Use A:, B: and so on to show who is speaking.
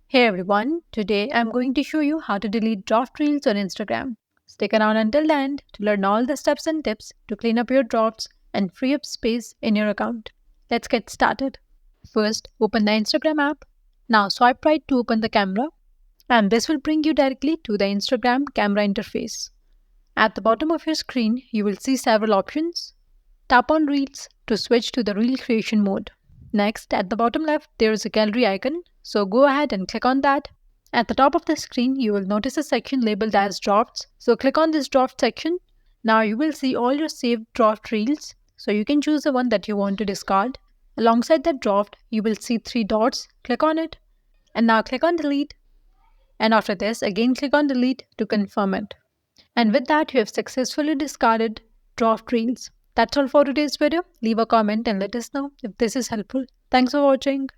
A: Hey everyone, today I'm going to show you how to delete draft reels on Instagram. Stick around until the end to learn all the steps and tips to clean up your drafts and free up space in your account. Let's get started. First, open the Instagram app. Now swipe right to open the camera, and this will bring you directly to the Instagram camera interface. At the bottom of your screen, you will see several options. Tap on Reels to switch to the reel creation mode. Next, at the bottom left, there is a gallery icon, so go ahead and click on that. At the top of the screen, you will notice a section labeled as Drafts, so click on this draft section. Now you will see all your saved draft reels, so you can choose the one that you want to discard. Alongside that draft, you will see three dots, click on it, and now click on Delete. And after this, again click on Delete to confirm it. And with that, you have successfully discarded draft reels. That's all for today's video. Leave a comment and let us know if this is helpful. Thanks for watching.